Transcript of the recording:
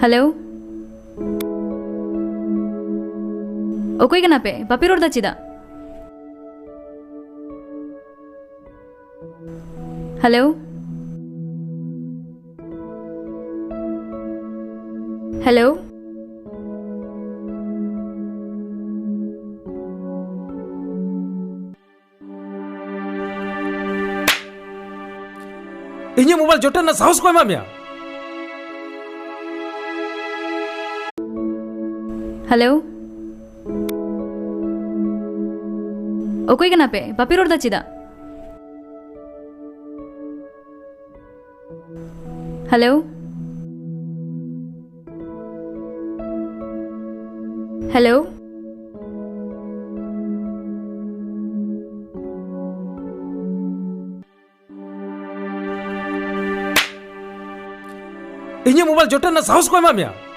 hello okay kenapa papi roda cida hello hello इन्हें mobile जोटन ना साहस को एमा मिया hello okay kenapa papi roda cida hello hello इन्हें मोबाइल जोटन ना साहस को एमा मिया